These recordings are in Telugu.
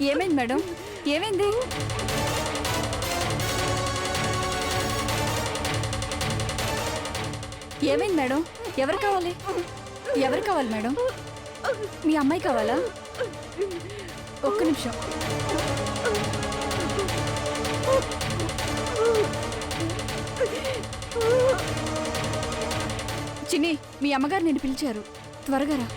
ఏమైంది మేడం? ఏమైంది? ఏమైంది మేడం? ఎవరు కావాలి? ఎవరు కావాలి మేడం? మీ అమ్మాయి కావాలా? ఒక్క నిమిషం. చిన్ని, మీ అమ్మగారు నిన్ను పిలిచారు, త్వరగా రా.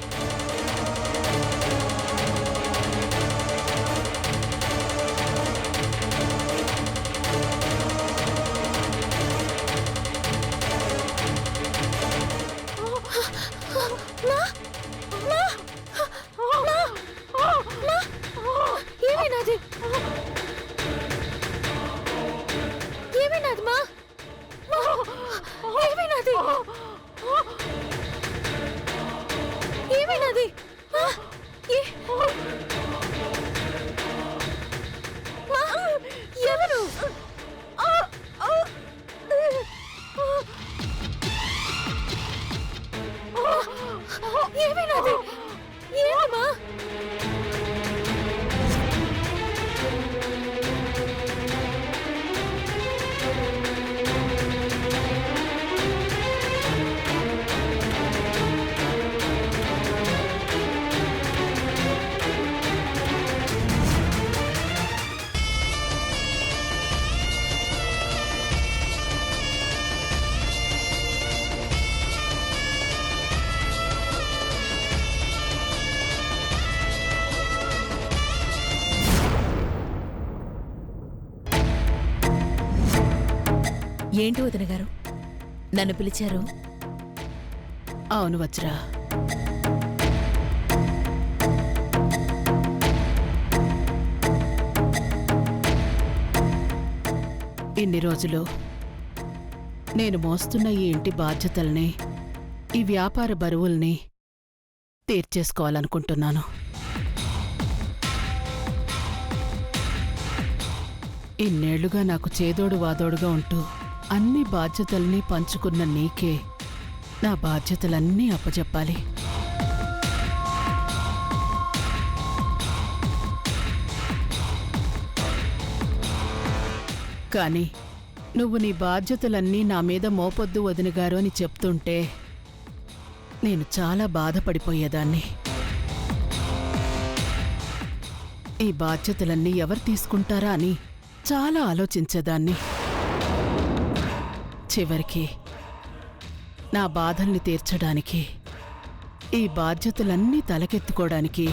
ఏమైనాది? ఏమైనాది మా? ఏమైనాది? ఏమైనాది? ఎవరు? ఏమైనాది? ఏమమ్మా? ఏంటి వదిన గారు, నన్ను పిలిచారు? అవును వజ్రా, ఇన్ని రోజులు నేను మోస్తున్న ఈ ఇంటి బాధ్యతల్ని, ఈ వ్యాపార బరువుల్ని తీర్చేసుకోవాలనుకుంటున్నాను. ఇన్నేళ్లుగా నాకు చేదోడు వాదోడుగా ఉంటూ అన్ని బాధ్యతల్ని పంచుకున్న నీకే నా బాధ్యతలన్నీ అప్పచెప్పాలి. కాని నువ్వు నీ బాధ్యతలన్నీ నా మీద మోపొద్దు వదినగారు అని చెప్తుంటే నేను చాలా బాధపడిపోయేదాన్ని. ఈ బాధ్యతలన్నీ ఎవరు తీసుకుంటారా అని చాలా ఆలోచించేదాన్ని. చివరికి నా బాధల్ని తీర్చడానికి, ఈ బాధ్యతలన్నీ తలకెత్తుకోవడానికి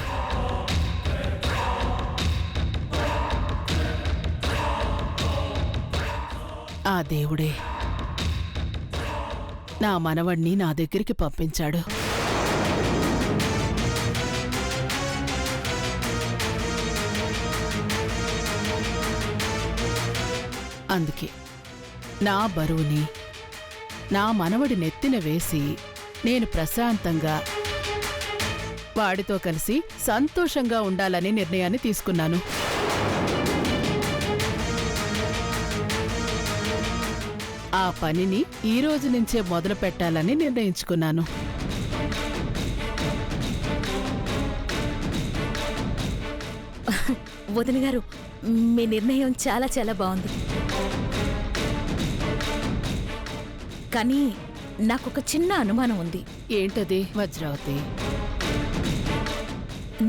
ఆ దేవుడే నా మనవణ్ణి నా దగ్గరికి పంపించాడు. అందుకే నా బరువుని నా మనవడి నెత్తిన వేసి నేను ప్రశాంతంగా వాడితో కలిసి సంతోషంగా ఉండాలనే నిర్ణయాన్ని తీసుకున్నాను. ఆ పనిని ఈ రోజు నుంచే మొదలు పెట్టాలని నిర్ణయించుకున్నాను. వదిన గారు, మీ నిర్ణయం చాలా చాలా బాగుంది. కానీ నాకొక చిన్న అనుమానం ఉంది. ఏంటది వజ్రావతి?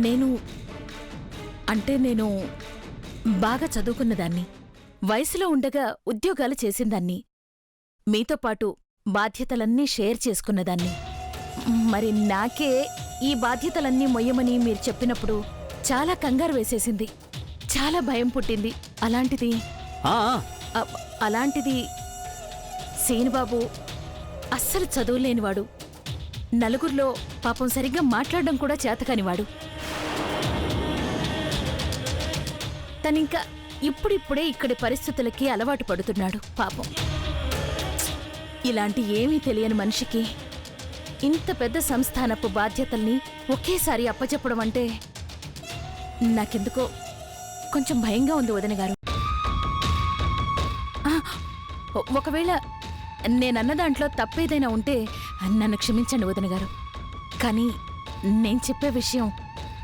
నేను బాగా చదువుకున్నదాన్ని, వయసులో ఉండగా ఉద్యోగాలు చేసిందాన్ని, మీతో పాటు బాధ్యతలన్నీ షేర్ చేసుకున్నదాన్ని. మరి నాకే ఈ బాధ్యతలన్నీ మొయ్యమని మీరు చెప్పినప్పుడు చాలా కంగారు వేసేసింది, చాలా భయం పుట్టింది. అలాంటిది సీనుబాబు అస్సలు చదువులేనివాడు, నలుగురిలో పాపం సరిగ్గా మాట్లాడడం కూడా చేతకానివాడు. తనింకా ఇప్పుడిప్పుడే ఇక్కడి పరిస్థితులకి అలవాటు పడుతున్నాడు పాపం. ఇలాంటి ఏమీ తెలియని మనిషికి ఇంత పెద్ద సంస్థానపు బాధ్యతల్ని ఒకేసారి అప్పచెప్పడం అంటే నాకెందుకో కొంచెం భయంగా ఉంది వదిన గారు. ఒకవేళ నేనన్న దాంట్లో తప్పేదైనా ఉంటే నన్ను క్షమించండి వదిన గారు. కానీ నేను చెప్పే విషయం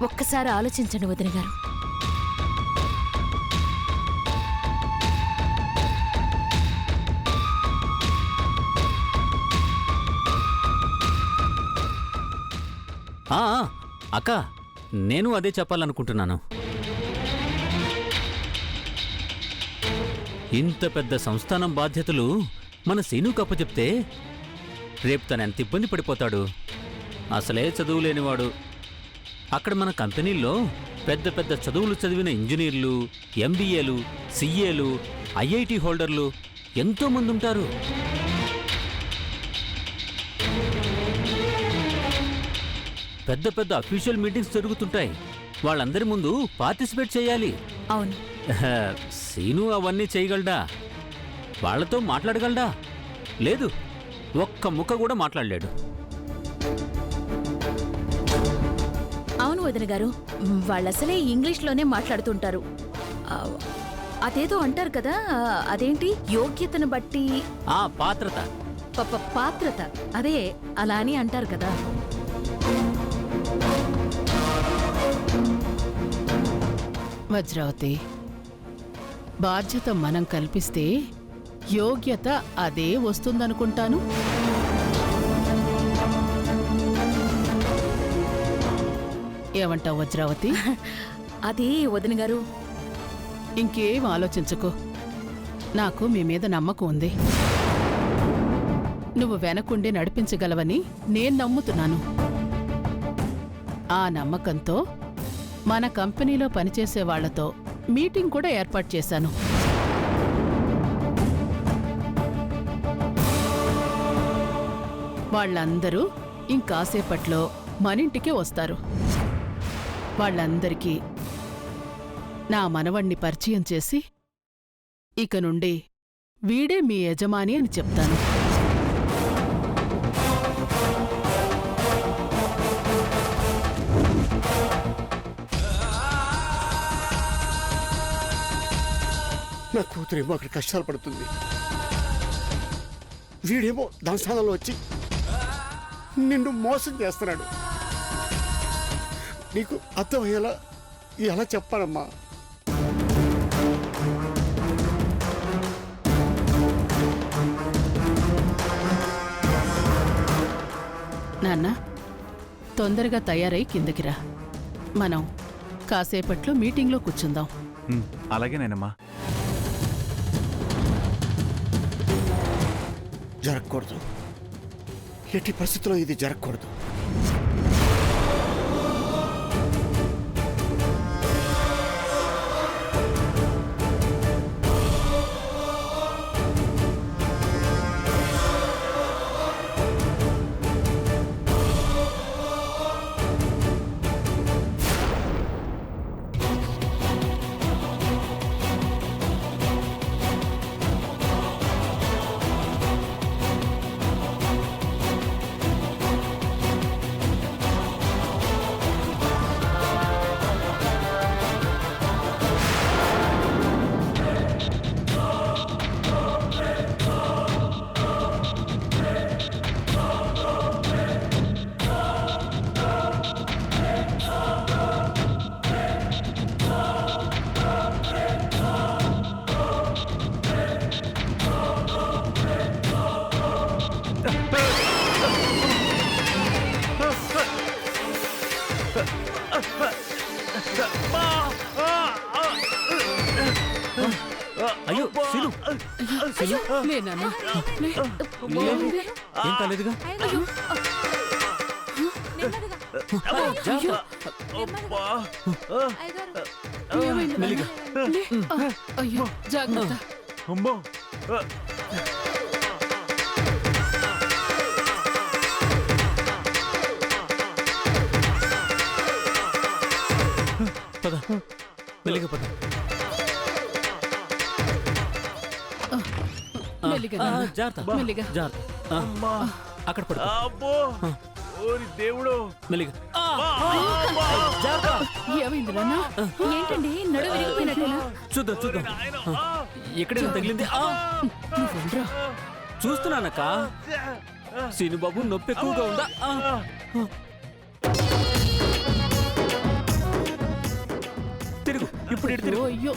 ఒక్కసారి ఆలోచించండి వదిన గారు. ఆ, అక్క నేను అదే చెప్పాలనుకుంటున్నాను. ఇంత పెద్ద సంస్థానం బాధ్యతలు మన సీనుకు అప్పచెప్తే రేపు తను ఎంత ఇబ్బంది పడిపోతాడు. అసలే చదువు లేనివాడు. అక్కడ మన కంపెనీల్లో పెద్ద పెద్ద చదువులు చదివిన ఇంజనీర్లు, ఎంబీఏలు, సిఏలు, ఐఐటి హోల్డర్లు ఎంతోమంది ఉంటారు. పెద్ద పెద్ద అఫీషియల్ మీటింగ్స్ జరుగుతుంటాయి. వాళ్ళందరి ముందు పార్టిసిపేట్ చేయాలి. అవును. సీను అవన్నీ చేయగలడా? వాళ్లతో మాట్లాడగలడా? లేదు, ఒక్క ముక్క కూడా మాట్లాడలేడు. అవును వదిన గారు, వాళ్ళసలే ఇంగ్లీష్లోనే మాట్లాడుతుంటారు. ఆ, అదేదో అంటారు కదా, అదేంటి యోగ్యతను బట్టి ఆ పాత్రత. పాత్రత, అదే అలా అని అంటారు కదా. వజ్రావతి, బాధ్యత మనం కల్పిస్తే యోగ్యత అదే వస్తుందనుకుంటాను. ఏమంటావు వజ్రావతి? అది వదిన గారు, ఇంకేం ఆలోచించుకో. నాకు మీ మీద నమ్మకం ఉంది. నువ్వు వెనకుండి నడిపించగలవని నేను నమ్ముతున్నాను. ఆ నమ్మకంతో మన కంపెనీలో పనిచేసే వాళ్లతో మీటింగ్ కూడా ఏర్పాటు చేశాను. వాళ్ళందరూ ఇంకాసేపట్లో మనింటికే వస్తారు. వాళ్ళందరికీ నా మనవణ్ణి పరిచయం చేసి ఇక నుండి వీడే మీ యజమాని అని చెప్తాను. నా కూతురేమో అక్కడ కష్టాలు పడుతుంది, వీడేమో దాని స్థానంలో వచ్చి నిన్ను మోసం చేస్తున్నాడు. నీకు అర్థమయ్యేలా ఎలా చెప్పాలమ్మా? నాన్న, తొందరగా తయారై కిందకి రా. మనం కాసేపట్లో మీటింగ్లో కూర్చుందాం. అలాగేనేనమ్మా. జరగకూడదు, ఎట్టి పరిస్థితుల్లో ఇది జరగకూడదు. అయ్యో సీను, లే నాన్న, లే. ఏం కాలేదుగా? ఏమైంది మెల్లిగా. నాన్న? లే. అయ్యో జాగ్రత్త. అమ్మో. పద, మెల్లిగా పద. మెల్లిగా నాన్న. జాగ్రత్త, మెల్లిగా. జాగ్రత్త. అక్కడ పడు. అబ్బో, ఓరి దేవుడు. మెల్లిగా. జాగ్రత్త. ఏమైంది నాన్న? ఏంటండి నడు విరిగిపోయినట్టేనా? చూద్దాం చూద్దాం. ఎక్కడైనా తగిలింది? నువ్వుండ్రా. చూస్తున్నానక్క. సీనుబాబు నొప్పి ఎక్కువగా ఉందా? తిరుగు, ఇప్పుడు ఇటు తిరుగు. అయ్యో.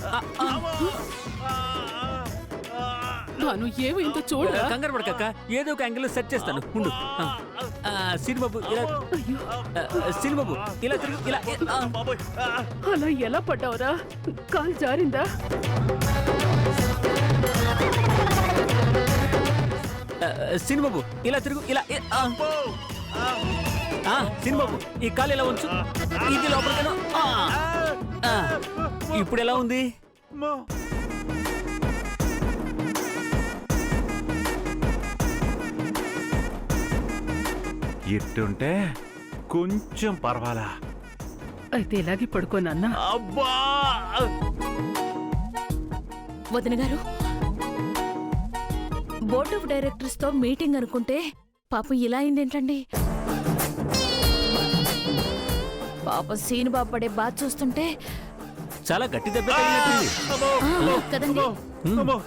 భాను ఏమైందో చూడరా. కంగారు పడకక్క, ఏదో ఒక యాంగిల్ సెట్ చేస్తాను ఉండు. సినిబాబు ఇలా సినిబాబు ఇలా తిరుగు, ఇలా బాబోయ్ అలా ఎలా పడ్డావురా? కాలు జారిందా? సినిబాబు ఇలా తిరుగు, ఇలా సినిబాబు ఈ కాలు ఎలా ఉంచు, ఇది లోపలికేనా? ఇప్పుడు ఎలా ఉంది? అమ్మో. ఇట్టుంటే కొంచెం పర్వాలా. అయితే ఇలాగే పడుకోనన్నా. అబ్బా వదిన గారు, బోర్డ్ ఆఫ్ డైరెక్టర్స్ తో మీటింగ్ అనుకుంటే పాపం ఇలా అయిందేంటండి? పాపం సీను బాబు పడే బాధ చూస్తుంటే చాలా గట్టి దెబ్బ తగిలినట్టుంది. కదండి, అమ్మో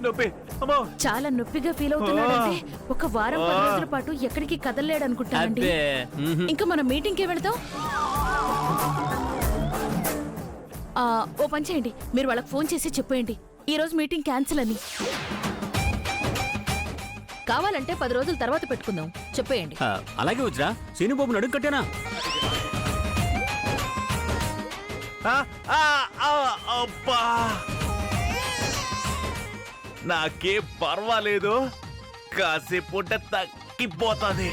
నొప్పి అమ్మో. చాలా నొప్పిగా ఫీల్ అవుతున్నాడంటే ఒక వారం 10 రోజుల పాటు ఎక్కడికి కదలలేడు అనుకుంటానండి. అబ్బే, ఇంకా మనం మీటింగ్కి వెళదాం. ఓ పని చేయండి, మీరు వాళ్ళకి ఫోన్ చేసి చెప్పేయండి ఈ రోజు మీటింగ్ క్యాన్సిల్ అని. కావాలంటే 10 రోజుల తర్వాత పెట్టుకుందాం, చెప్పేయండి. అలాగే వజ్రా, సీనుబాబు నడుం కట్టేనా? అబ్బా నాకే పర్వాలేదు, కాసేపు తగ్గిపోతుంది.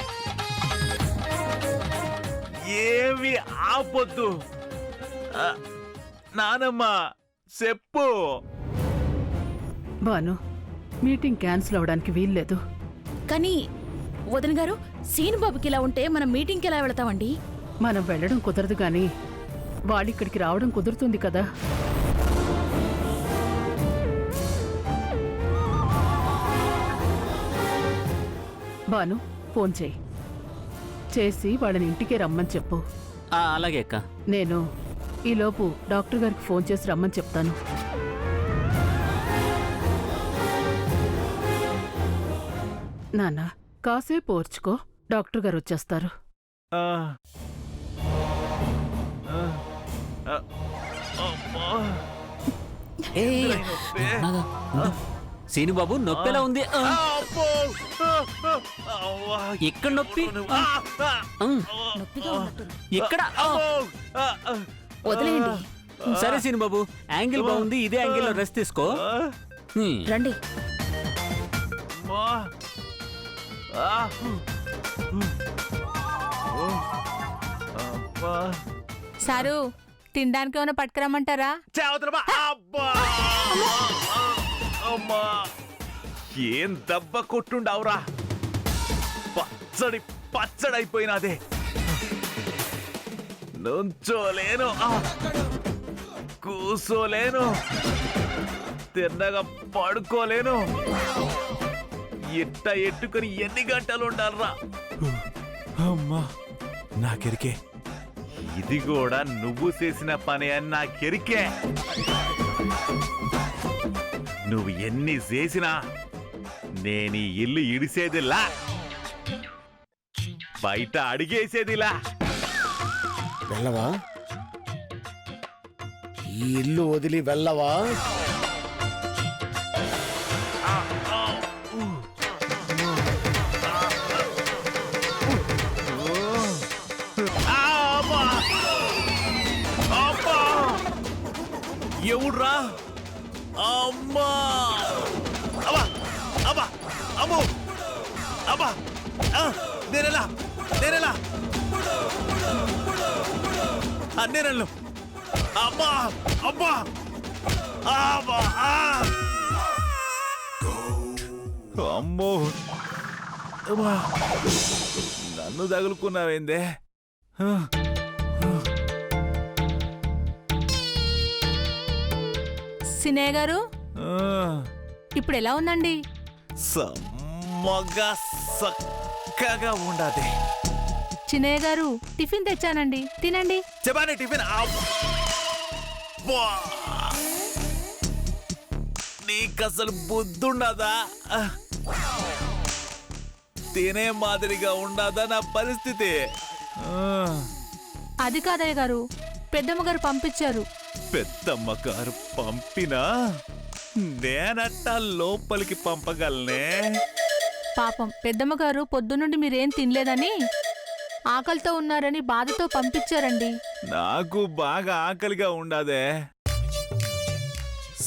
ఏమి ఆపొద్దు. నానమ్మ చెప్పు. భాను మీటింగ్ క్యాన్సిల్ అవడానికి వీల్లేదు. కానీ వదిన గారు, సీను బాబుకి ఇలా ఉంటే మనం మీటింగ్కి ఎలా వెళతామండి? మనం వెళ్ళడం కుదరదు గాని వాళ్ళిక్కడికి రావడం కుదురుతుంది కదా. భాను ఫోన్ చేసి వాళ్ళని ఇంటికే రమ్మని చెప్పు. అలాగే అక్క. నేను ఈలోపు డాక్టర్ గారికి ఫోన్ చేసి రమ్మని చెప్తాను. నాన్న కాసేపు ఓర్చుకో, డాక్టర్ గారు వచ్చేస్తారు. సీనుబాబు నొప్పి ఎలా ఉంది? ఇక్కడ నొప్పి, ఇక్కడ. వదిలేయండి. సరే సీనుబాబు, యాంగిల్ బాగుంది, ఇదే యాంగిల్ లో రెస్ట్ తీసుకో. రండి. సారు తినడానికి ఏమైనా పట్టుకురమ్మంటారా? అమ్మా ఏం దెబ్బ కొట్టుండావురా, పచ్చడి పచ్చడైపోయినదే. నుంచోలేను, కూసోలేను, తిన్నగా పడుకోలేను. ఇట్ట ఎట్టుకుని ఎన్ని గంటలు ఉండాలరా? అమ్మా నాకెరికే, ఇది కూడా నువ్వు చేసిన పని అని నాకెరికే. నువ్వు ఎన్ని చేసినా నేను ఈ ఇల్లు ఇడిసేదిలా, బయట అడిగేసేదిలా. వెళ్ళవా? ఈ ఇల్లు వదిలి వెళ్ళవా? ఎవడ్రా? అమ్మా అబ్బా అబ్బా అమ్మో అబ్బా నేనెలా నేనెలా నేనెళ్ళు. అమ్మా అబ్బా అబ్బా అమ్మో అబ్బా నన్ను తగులుకున్నావేందే? సినయ్య గారు ఇప్పుడు ఎలా ఉందండి? సమ్మగా చక్కగా ఉండదే. చిన్నయ్య గారు టిఫిన్ తెచ్చానండి, తినండి. చెప్పండి టిఫిన్. నీకసలు బుద్ధుండదా? తినే మాదిరిగా ఉండదా నా పరిస్థితి? అది కాదయ్య గారు, పెద్దమ్మ గారు పంపించారు. పెద్దమ్మ గారు పంపినా నేనట్టా లోపలికి పంపగలనే. పాపం పెద్దమ్మ గారు పొద్దునుండి మీరేం తినలేదని ఆకలితో ఉన్నారని బాధతో పంపించారండి. నాకు బాగా ఆకలిగా ఉండదే.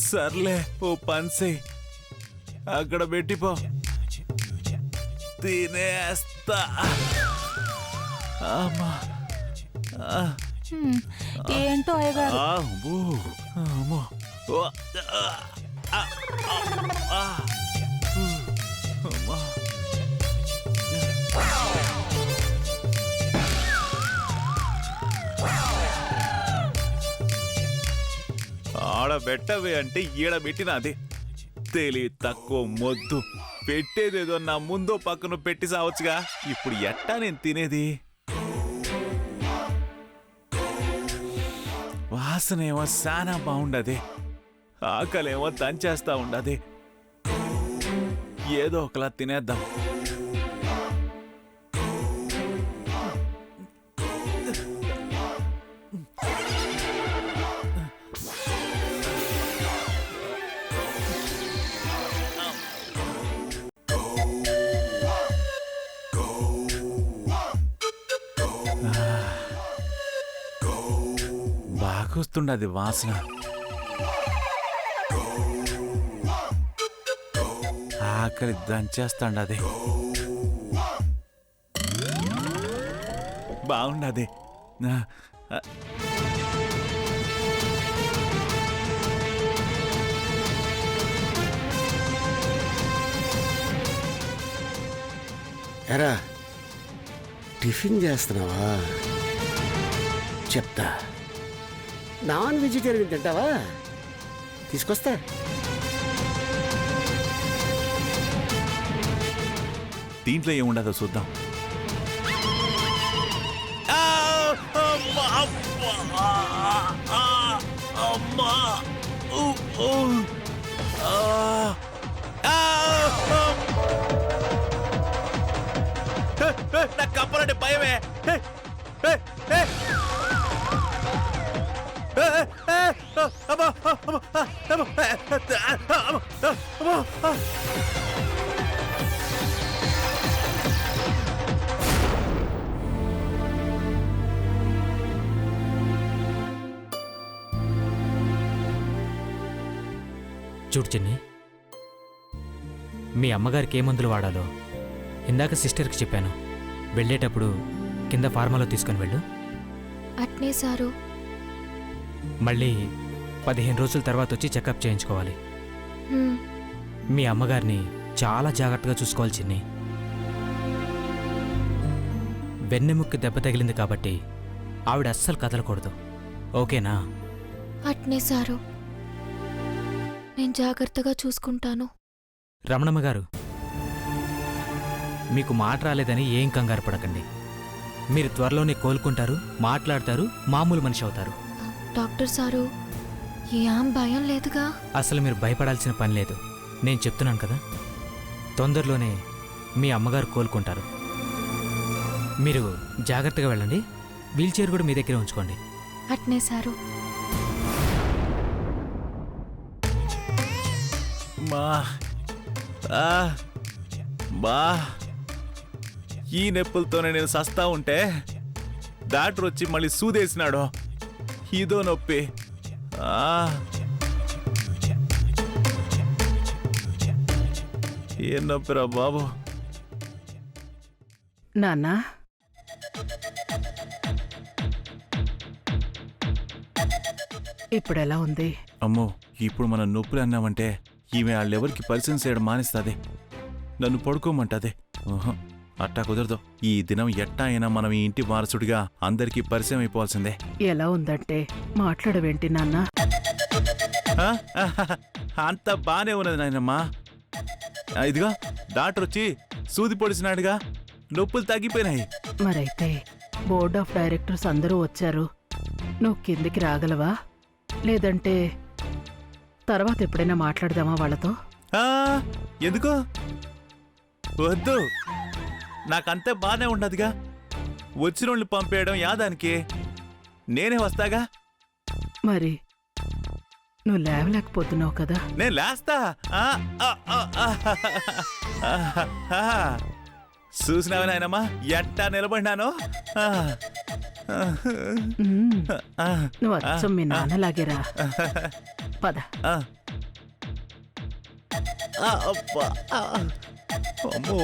సర్లే, ఓ పన్సే అక్కడ పెట్టిపో, తినేస్తా. అమ్మా. ఏంటో అయ్యగారు. అమ్మో, అమ్మో. ఓ, అమ్మా. ఆడ పెట్టవే అంటే ఈడ పెట్టినది. తెలి తక్కువ మొద్దు. పెట్టేదేదో నా ముందో పక్కన పెట్టి సావచ్చుగా. ఇప్పుడు ఎట్టా నేను తినేది? వాసనేమో చాలా బాగుండది, ఆకలేమో దంచేస్తా ఉండది. ఏదో ఒకలా తినేద్దాం. బాగొస్తుండది వాసన. ఆకలి దంచేస్తాండది. బాగుండది. ఎరా టిఫిన్ చేస్తున్నావా? చెప్తా. నాన్ వెజిటేరియన్ తింటావా? తీసుకొస్తా. దీంట్లో ఏముండదో చూద్దాం. నాకు కప్పాలంటే భయమే. చూడు చిన్ని, మీ అమ్మగారికి ఏ మందులు వాడాలో ఇందాక సిస్టర్కి చెప్పాను. వెళ్ళేటప్పుడు కింద ఫార్మాలో తీసుకొని వెళ్ళు. అట్నే సారు. మళ్ళీ 15 రోజుల తర్వాత వచ్చి చెకప్ చేయించుకోవాలి. మీ అమ్మగారిని చాలా జాగ్రత్తగా చూసుకోవాలి చిన్ని. వెన్నెముక్కి దెబ్బ తగిలింది కాబట్టి ఆవిడ అస్సలు కదలకూడదు, ఓకేనా? అట్నే సారు, నేను జాగ్రత్తగా చూసుకుంటాను. రమణమ్మ గారు, మీకు మాట రాలేదని ఏం కంగారు పడకండి. మీరు త్వరలోనే కోలుకుంటారు, మాట్లాడతారు, మామూలు మనిషి అవుతారు. డాక్టర్ సారు, ఏం భయం లేదుగా? అసలు మీరు భయపడాల్సిన పని లేదు. నేను చెప్తున్నాను కదా, తొందరలోనే మీ అమ్మగారు కోలుకుంటారు. మీరు జాగ్రత్తగా వెళ్ళండి. వీల్చైర్ కూడా మీ దగ్గర ఉంచుకోండి. అట్నే సారు. బా ఈ నొప్పులతోనే నేను సస్తా ఉంటే డాక్టర్ వచ్చి మళ్ళీ సూదేసినాడు. ఇదో నొప్పి. ఏం నొప్పిరా బాబు. నాన్నా, ఇప్పుడెలా ఉంది? అమ్మో, ఇప్పుడు మనం నొప్పులు అన్నామంటే ఈమె వాళ్ళెవరికి పరిచయం చేయడం మానేస్తుంది. నన్ను పడుకోమంటది. అట్టా కుదరదు. ఈ దినం ఎట్టా అయినా మనం ఈ ఇంటి వారసుడిగా అందరికీ పరిచయం అయిపోవాల్సిందే. ఎలా ఉందంటే మాట్లాడవేంటి నాన్నా? అంత బానే ఉన్నది నాయనమ్మా. ఇదిగా డాక్టర్ వచ్చి సూది పొడిచినాడుగా, నొప్పులు తగ్గిపోయినాయి. మరైతే బోర్డ్ ఆఫ్ డైరెక్టర్స్ అందరూ వచ్చారు. నువ్వు కిందికి రాగలవా? లేదంటే తర్వాత ఎప్పుడైనా మాట్లాడదామా వాళ్ళతో? ఎందుకు వద్దు, నాకంతే బానే ఉండదుగా. వచ్చినోళ్ళు పంపేయడం యాదానికి, నేనే వస్తాగా. మరి నువ్వు లేవలేకపోతున్నావు కదా. నేను లేస్తా. చూసినావా నాయనమ్మా ఎట్టా నిలబడినాను. నువ్వు అచ్చం మీ నాన్నలాగేరా. పద. అమ్మో.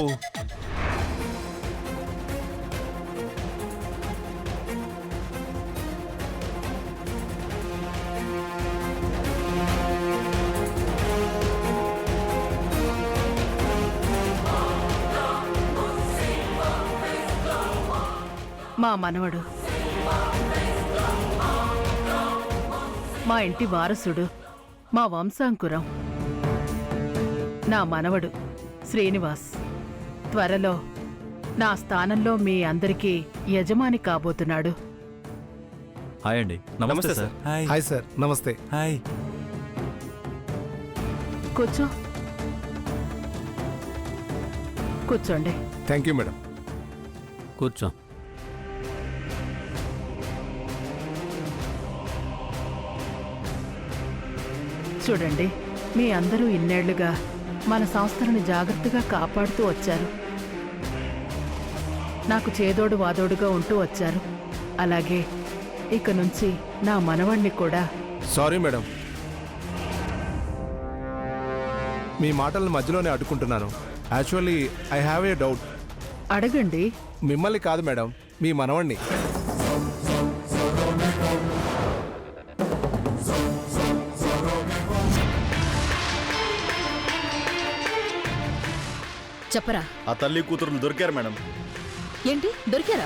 మా మనవడు, మా ఇంటి వారసుడు, మా వంశాంకురం, నా మనవడు శ్రీనివాస్ త్వరలో నా స్థానంలో మీ అందరికీ యజమాని కాబోతున్నాడు. హాయ్ అండి. నమస్తే సార్. హాయ్. హాయ్ సార్, నమస్తే. హాయ్. కూర్చో. కూర్చోండి. Thank you madam. కూర్చో. చూడండి, మీ అందరూ ఇన్నేళ్లుగా మన సంస్థలను జాగ్రత్తగా కాపాడుతూ వచ్చారు. నాకు చేదోడు వాదోడుగా ఉంటూ వచ్చారు. అలాగే ఇక నుంచి నా మనవణ్ణి కూడా. సారీ మేడం, మీ మాటలను మధ్యలోనే అడ్డుకుంటున్నాను. Actually I have a doubt. అడగండి. మిమ్మల్ని కాదు మేడం, మీ మనవణ్ణి. చెప్పరా. ఆ తల్లి కూతురులు దొరికారు మేడం. ఏంటి దొరికారా?